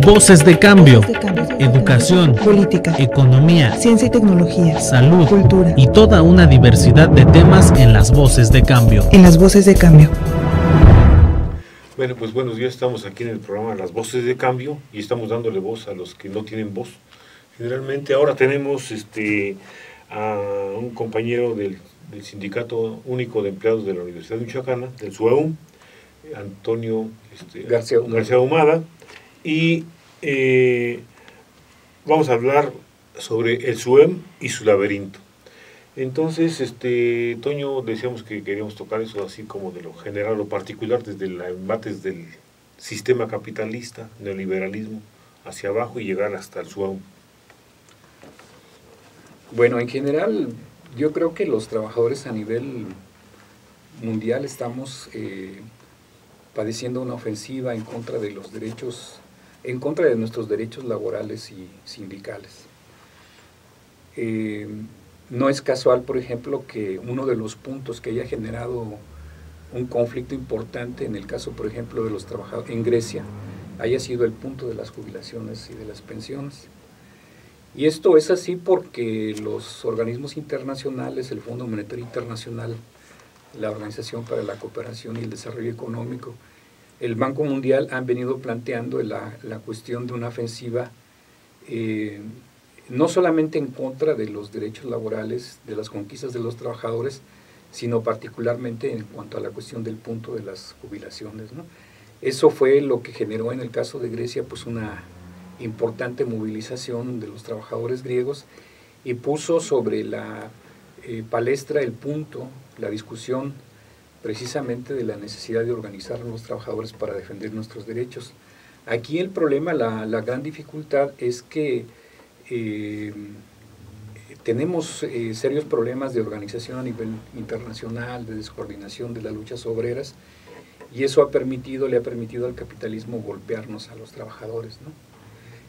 Voces de cambio, educación, política, economía, ciencia y tecnología, salud, cultura y toda una diversidad de temas en las Voces de Cambio. En las Voces de Cambio. Bueno, pues buenos días, estamos aquí en el programa Las Voces de Cambio y estamos dándole voz a los que no tienen voz. Generalmente ahora tenemos a un compañero del Sindicato Único de Empleados de la Universidad Michoacana, del SUAUM, Antonio García Ahumada, y vamos a hablar sobre el SUEM y su laberinto. Entonces, Toño, decíamos que queríamos tocar eso así como de lo general, lo particular, desde los embates del sistema capitalista, neoliberalismo, hacia abajo y llegar hasta el SUAUM. Bueno, en general, yo creo que los trabajadores a nivel mundial estamos padeciendo una ofensiva en contra de los derechos, en contra de nuestros derechos laborales y sindicales. No es casual, por ejemplo, que uno de los puntos que haya generado un conflicto importante en el caso, por ejemplo, de los trabajadores en Grecia, haya sido el punto de las jubilaciones y de las pensiones. Y esto es así porque los organismos internacionales, el Fondo Monetario Internacional, la Organización para la Cooperación y el Desarrollo Económico, el Banco Mundial han venido planteando la cuestión de una ofensiva no solamente en contra de los derechos laborales, de las conquistas de los trabajadores, sino particularmente en cuanto a la cuestión del punto de las jubilaciones, ¿no? Eso fue lo que generó en el caso de Grecia pues una importante movilización de los trabajadores griegos y puso sobre la palestra el punto, la discusión precisamente de la necesidad de organizar a los trabajadores para defender nuestros derechos. Aquí el problema, la gran dificultad es que tenemos serios problemas de organización a nivel internacional, de descoordinación de las luchas obreras, y eso le ha permitido al capitalismo golpearnos a los trabajadores, ¿no?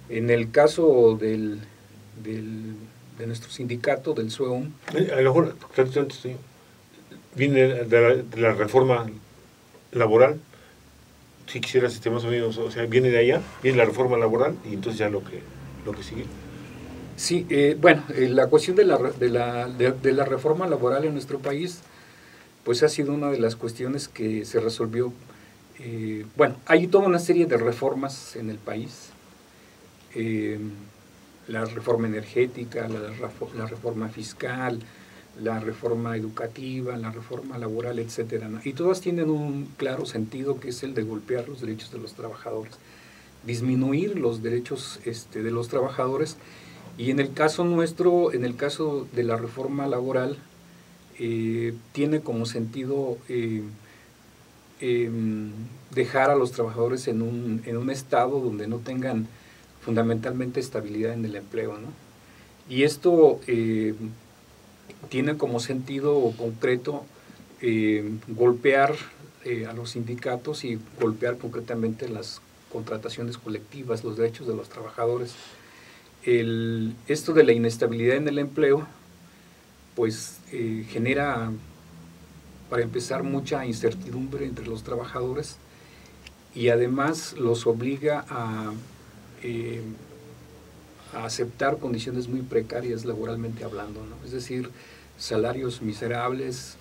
En el caso de nuestro sindicato, del SUEUM, a lo mejor viene de la reforma laboral, si quisieras más o menos, o sea, viene de allá, viene la reforma laboral y entonces ya lo que sigue. Sí, bueno, la cuestión de la reforma laboral en nuestro país, pues ha sido una de las cuestiones que se resolvió. Bueno, hay toda una serie de reformas en el país, la reforma energética, la reforma fiscal, la reforma educativa, la reforma laboral, etcétera, ¿no? Y todas tienen un claro sentido que es el de golpear los derechos de los trabajadores, disminuir los derechos de los trabajadores. Y en el caso nuestro, en el caso de la reforma laboral, tiene como sentido dejar a los trabajadores en un estado donde no tengan fundamentalmente estabilidad en el empleo, ¿no? Y esto tiene como sentido concreto golpear a los sindicatos y golpear concretamente las contrataciones colectivas, los derechos de los trabajadores. Esto de la inestabilidad en el empleo, pues genera, para empezar, mucha incertidumbre entre los trabajadores y además los obliga a aceptar condiciones muy precarias laboralmente hablando, ¿no? Es decir, salarios miserables,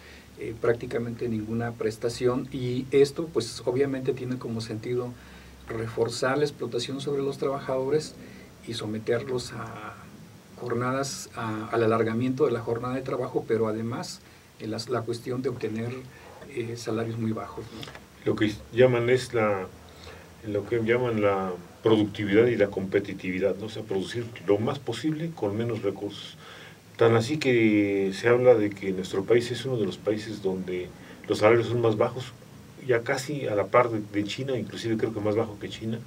prácticamente ninguna prestación, y esto pues obviamente tiene como sentido reforzar la explotación sobre los trabajadores y someterlos a jornadas, al alargamiento de la jornada de trabajo, pero además la cuestión de obtener salarios muy bajos, ¿no? Lo que llaman la productividad y la competitividad, ¿no? O sea, producir lo más posible con menos recursos. Tan así que se habla de que nuestro país es uno de los países donde los salarios son más bajos, ya casi a la par de China, inclusive creo que más bajo que China,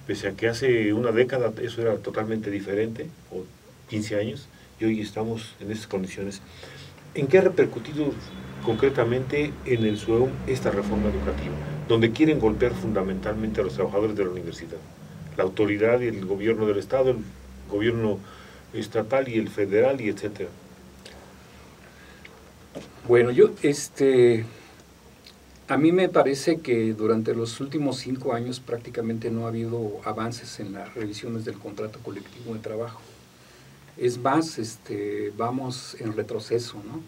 pese a que hace una década eso era totalmente diferente, o 15 años, y hoy estamos en estas condiciones. ¿En qué ha repercutido concretamente en el SUEUM esta reforma educativa, donde quieren golpear fundamentalmente a los trabajadores de la universidad? La autoridad y el gobierno del Estado, el gobierno estatal y el federal, y etcétera. Bueno, yo A mí me parece que durante los últimos 5 años prácticamente no ha habido avances en las revisiones del contrato colectivo de trabajo. Es más, vamos en retroceso, ¿no?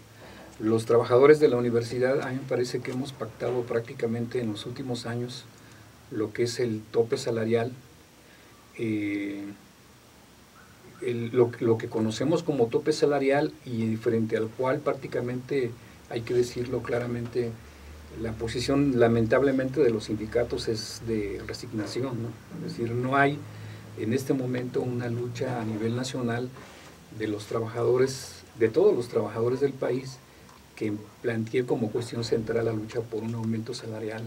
Los trabajadores de la universidad, a mí me parece que hemos pactado prácticamente en los últimos años lo que es el tope salarial, lo que conocemos como tope salarial, y frente al cual prácticamente, hay que decirlo claramente, la posición lamentablemente de los sindicatos es de resignación, ¿no? Es decir, no hay en este momento una lucha a nivel nacional de los trabajadores, de todos los trabajadores del país, que plantee como cuestión central la lucha por un aumento salarial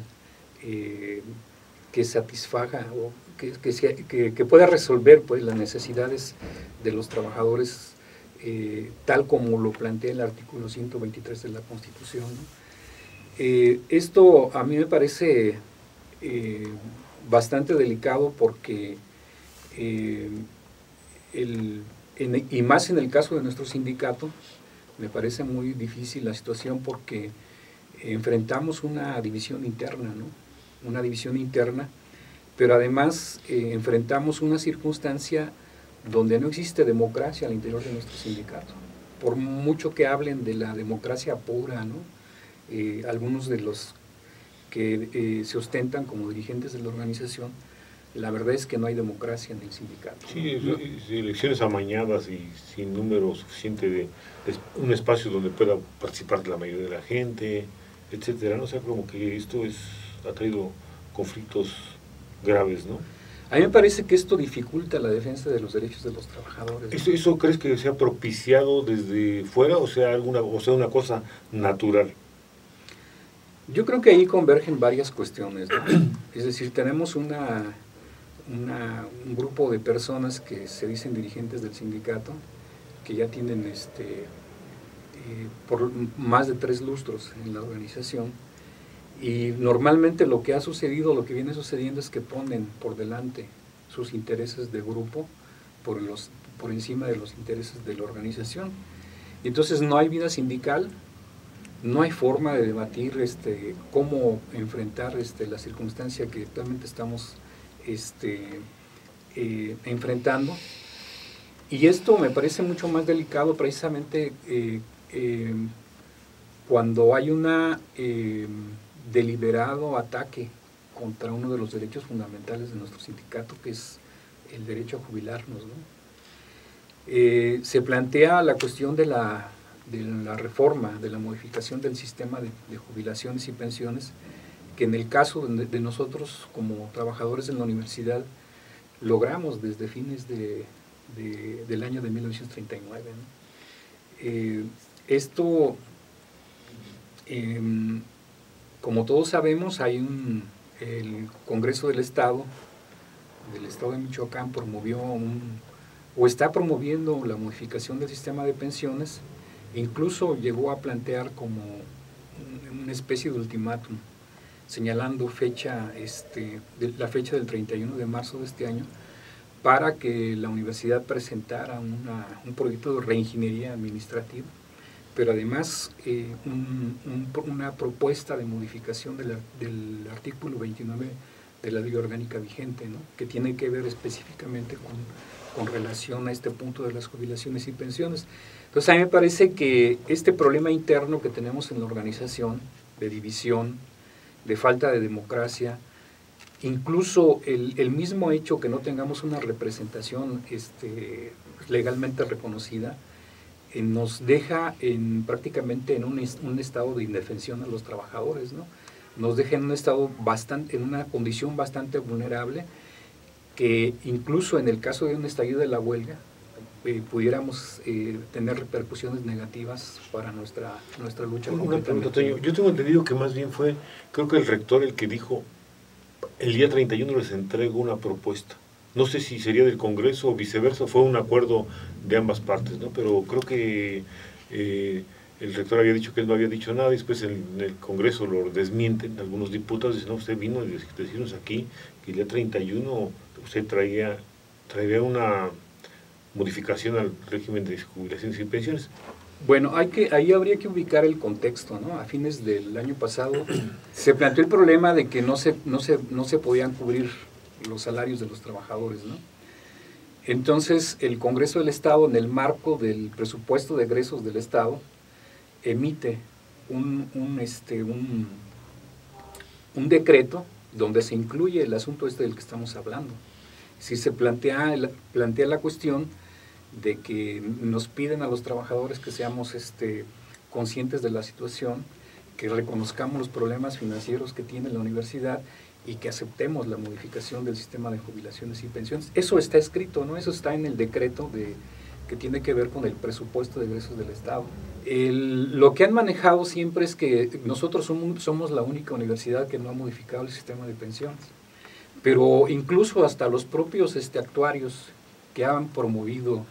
que satisfaga o que pueda resolver pues las necesidades de los trabajadores tal como lo plantea el artículo 123 de la Constitución, ¿no? Esto a mí me parece bastante delicado porque y más en el caso de nuestro sindicato, me parece muy difícil la situación porque enfrentamos una división interna, ¿no? Una división interna, pero además enfrentamos una circunstancia donde no existe democracia al interior de nuestro sindicato. Por mucho que hablen de la democracia pura, ¿no? Algunos de los que se ostentan como dirigentes de la organización, la verdad es que no hay democracia en el sindicato. Sí, ¿no? Elecciones amañadas y sin número suficiente de un espacio donde pueda participar la mayoría de la gente, etcétera, ¿no? O sea, como que esto ha traído conflictos graves, ¿no? A mí me parece que esto dificulta la defensa de los derechos de los trabajadores, ¿no? ¿Eso crees que sea propiciado desde fuera o sea una cosa natural? Yo creo que ahí convergen varias cuestiones, ¿no? Es decir, tenemos un grupo de personas que se dicen dirigentes del sindicato, que ya tienen por más de 3 lustros en la organización, y normalmente lo que ha sucedido, lo que viene sucediendo es que ponen por delante sus intereses de grupo por encima de los intereses de la organización. Entonces no hay vida sindical, no hay forma de debatir cómo enfrentar la circunstancia que actualmente estamos enfrentando, y esto me parece mucho más delicado precisamente cuando hay una deliberado ataque contra uno de los derechos fundamentales de nuestro sindicato, que es el derecho a jubilarnos, ¿no? Se plantea la cuestión de la reforma, de la modificación del sistema de jubilaciones y pensiones, que en el caso de nosotros como trabajadores en la universidad logramos desde fines del año de 1939, ¿no? Esto, como todos sabemos, el Congreso del Estado de Michoacán promovió o está promoviendo la modificación del sistema de pensiones. Incluso llegó a plantear como una especie de ultimátum, señalando la fecha del 31 de marzo de este año, para que la universidad presentara un proyecto de reingeniería administrativa, pero además una propuesta de modificación del artículo 29 de la ley orgánica vigente, ¿no? Que tiene que ver específicamente con relación a este punto de las jubilaciones y pensiones. Entonces a mí me parece que este problema interno que tenemos en la organización, de división, de falta de democracia, incluso el mismo hecho que no tengamos una representación legalmente reconocida, nos deja prácticamente en un estado de indefensión a los trabajadores, ¿no? Nos deja en en una condición bastante vulnerable, que incluso en el caso de un estallido de la huelga, pudiéramos tener repercusiones negativas para nuestra lucha. Una pregunta, Toño. Yo tengo entendido que más bien creo que el rector el que dijo, el día 31 les entrego una propuesta. No sé si sería del Congreso o viceversa, fue un acuerdo de ambas partes, ¿no? Pero creo que el rector había dicho que él no había dicho nada, y después en el Congreso lo desmienten algunos diputados, dicen, no, usted vino a decirnos aquí que el día 31 usted traería una modificación al régimen de jubilaciones y pensiones. Bueno, ahí habría que ubicar el contexto, ¿no? A fines del año pasado se planteó el problema de que no se podían cubrir los salarios de los trabajadores, ¿no? Entonces, el Congreso del Estado, en el marco del presupuesto de egresos del Estado, emite un decreto donde se incluye el asunto del que estamos hablando. Si se plantea la cuestión de que nos piden a los trabajadores que seamos conscientes de la situación, que reconozcamos los problemas financieros que tiene la universidad y que aceptemos la modificación del sistema de jubilaciones y pensiones. Eso está escrito, ¿no? Eso está en el decreto que tiene que ver con el presupuesto de egresos del Estado. Lo que han manejado siempre es que nosotros somos la única universidad que no ha modificado el sistema de pensiones, pero incluso hasta los propios actuarios que han promovido,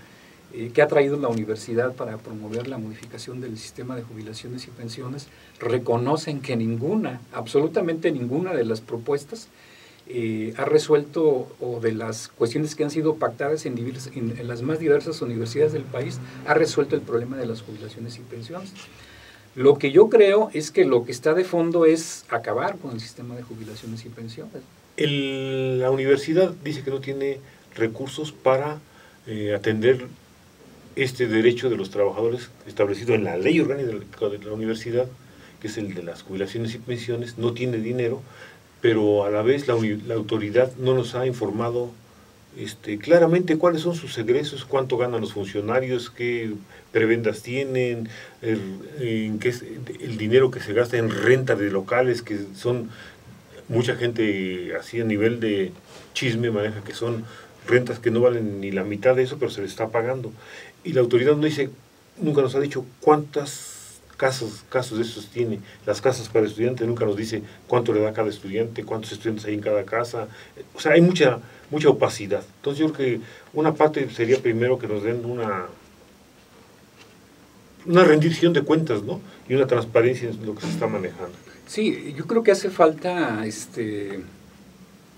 que ha traído la universidad para promover la modificación del sistema de jubilaciones y pensiones, reconocen que absolutamente ninguna de las propuestas ha resuelto, o de las cuestiones que han sido pactadas en las más diversas universidades del país, ha resuelto el problema de las jubilaciones y pensiones. Lo que yo creo es que lo que está de fondo es acabar con el sistema de jubilaciones y pensiones. La universidad dice que no tiene recursos para atender este derecho de los trabajadores establecido en la ley orgánica de la universidad, que es el de las jubilaciones y pensiones. No tiene dinero, pero a la vez la autoridad no nos ha informado claramente cuáles son sus egresos, cuánto ganan los funcionarios, qué prebendas tienen, qué es el dinero que se gasta en renta de locales, que son, mucha gente así a nivel de chisme maneja que son rentas que no valen ni la mitad de eso, pero se les está pagando. Y la autoridad no dice, nunca nos ha dicho cuántas casos de esos tiene. Las casas para estudiantes nunca nos dice cuánto le da a cada estudiante, cuántos estudiantes hay en cada casa. O sea, hay mucha opacidad. Entonces yo creo que una parte sería primero que nos den una rendición de cuentas, ¿no? Y una transparencia en lo que se está manejando. Sí, yo creo que hace falta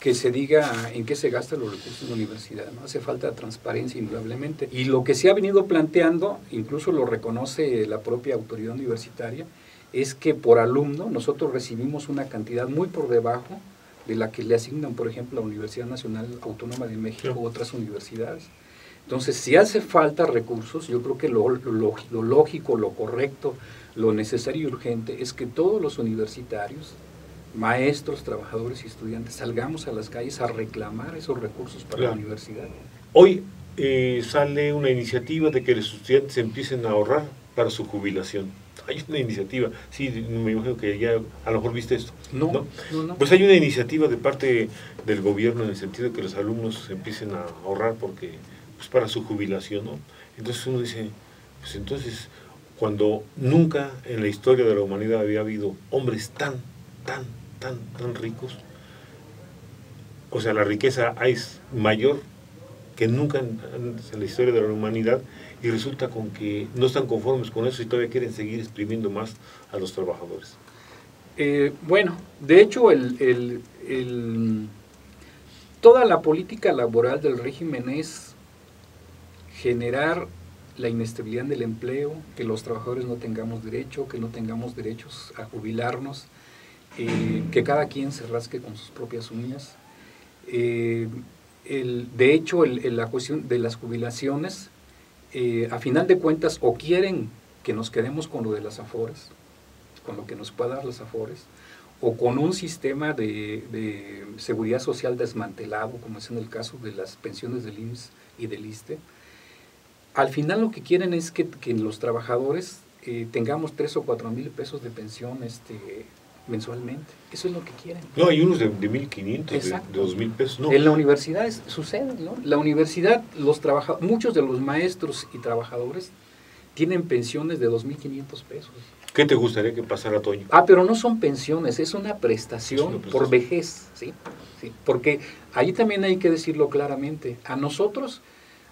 que se diga en qué se gastan los recursos de la universidad, ¿no? Hace falta transparencia, indudablemente. Y lo que se ha venido planteando, incluso lo reconoce la propia autoridad universitaria, es que por alumno nosotros recibimos una cantidad muy por debajo de la que le asignan, por ejemplo, la Universidad Nacional Autónoma de México u otras universidades. Entonces, si hace falta recursos, yo creo que lo lógico, lo correcto, lo necesario y urgente es que todos los universitarios, maestros, trabajadores y estudiantes, salgamos a las calles a reclamar esos recursos para la universidad. Hoy sale una iniciativa de que los estudiantes empiecen a ahorrar para su jubilación. Hay una iniciativa, sí, me imagino que ya a lo mejor viste esto. No. Pues hay una iniciativa de parte del gobierno en el sentido de que los alumnos empiecen a ahorrar porque, pues, para su jubilación, ¿no? Entonces uno dice, pues entonces, cuando nunca en la historia de la humanidad había habido hombres tan ricos, o sea, la riqueza es mayor que nunca en la historia de la humanidad, y resulta con que no están conformes con eso y todavía quieren seguir exprimiendo más a los trabajadores. Bueno, de hecho, toda la política laboral del régimen es generar la inestabilidad del empleo, que los trabajadores no tengamos derecho, que no tengamos derechos a jubilarnos, que cada quien se rasque con sus propias uñas. De hecho, la cuestión de las jubilaciones, a final de cuentas, o quieren que nos quedemos con lo de las afores, con lo que nos pueda dar las afores, o con un sistema de seguridad social desmantelado, como es en el caso de las pensiones del IMSS y del ISSSTE. Al final lo que quieren es que los trabajadores tengamos 3 o 4 mil pesos de pensión mensualmente. Eso es lo que quieren. No, hay unos de 1,500, de 2,000 pesos. No. En la universidad sucede, ¿no? La universidad, muchos de los maestros y trabajadores tienen pensiones de 2,500 pesos. ¿Qué te gustaría que pasara, Toño? Pero no son pensiones, es una prestación por vejez, ¿sí? Sí, porque ahí también hay que decirlo claramente. A nosotros,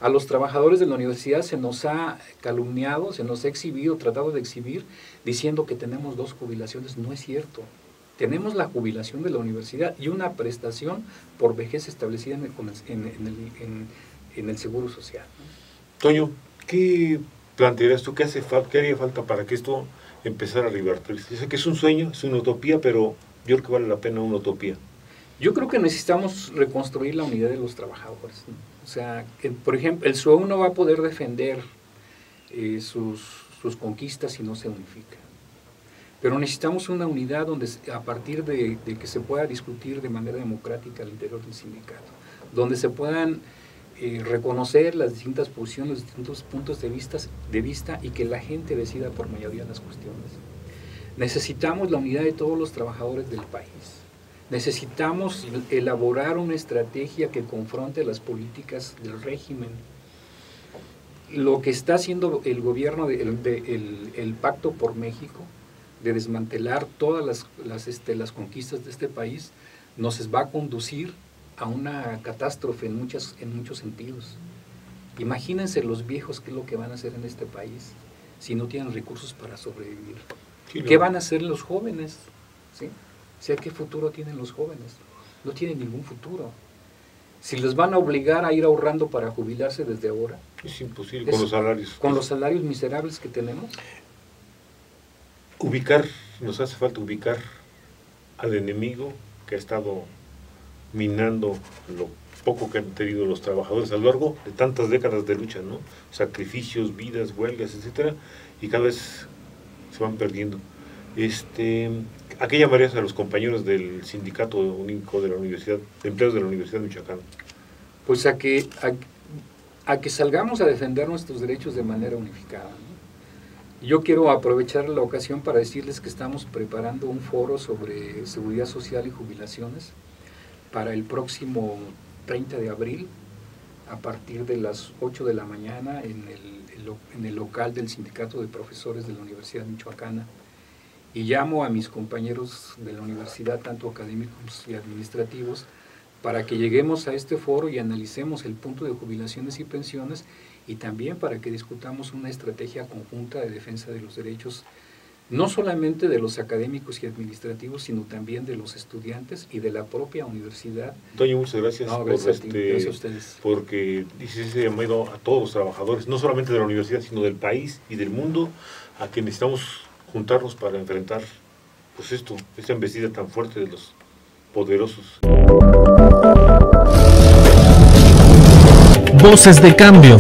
a los trabajadores de la universidad, se nos ha calumniado, se nos ha exhibido, tratado de exhibir, diciendo que tenemos 2 jubilaciones. No es cierto. Tenemos la jubilación de la universidad y una prestación por vejez establecida en el Seguro Social, ¿no? Toño, ¿qué plantearías tú? ¿Qué haría falta para que esto empezara a revertirse? Yo sé que es un sueño, es una utopía, pero yo creo que vale la pena una utopía. Yo creo que necesitamos reconstruir la unidad de los trabajadores, ¿no? O sea, por ejemplo, el SUEU no va a poder defender sus conquistas si no se unifica. Pero necesitamos una unidad donde a partir de que se pueda discutir de manera democrática al interior del sindicato, donde se puedan reconocer las distintas posiciones, los distintos puntos de vista y que la gente decida por mayoría las cuestiones. Necesitamos la unidad de todos los trabajadores del país. Necesitamos elaborar una estrategia que confronte las políticas del régimen. Lo que está haciendo el gobierno, el Pacto por México, de desmantelar todas las conquistas de este país, nos va a conducir a una catástrofe en muchos sentidos. Imagínense los viejos qué es lo que van a hacer en este país si no tienen recursos para sobrevivir. Sí, ¿qué van a hacer los jóvenes? ¿Sí? O sea, ¿qué futuro tienen los jóvenes? No tienen ningún futuro. Si les van a obligar a ir ahorrando para jubilarse desde ahora. Es imposible, con los salarios. Con los salarios miserables que tenemos. Nos hace falta ubicar al enemigo que ha estado minando lo poco que han tenido los trabajadores a lo largo de tantas décadas de lucha, ¿no? Sacrificios, vidas, huelgas, etcétera, y cada vez se van perdiendo. ¿A qué llamarías a los compañeros del sindicato único de la universidad, de empleados de la Universidad de Michoacán? Pues a que salgamos a defender nuestros derechos de manera unificada, ¿no? Yo quiero aprovechar la ocasión para decirles que estamos preparando un foro sobre seguridad social y jubilaciones para el próximo 30 de abril, a partir de las 8 de la mañana en el local del Sindicato de Profesores de la Universidad Michoacana. Y llamo a mis compañeros de la universidad, tanto académicos y administrativos, para que lleguemos a este foro y analicemos el punto de jubilaciones y pensiones, y también para que discutamos una estrategia conjunta de defensa de los derechos, no solamente de los académicos y administrativos, sino también de los estudiantes y de la propia universidad. Antonio, muchas gracias, gracias a ustedes. Porque dice ese llamado a todos los trabajadores, no solamente de la universidad, sino del país y del mundo, a que necesitamos juntarnos para enfrentar pues esta embestida tan fuerte de los poderosos. Voces de cambio.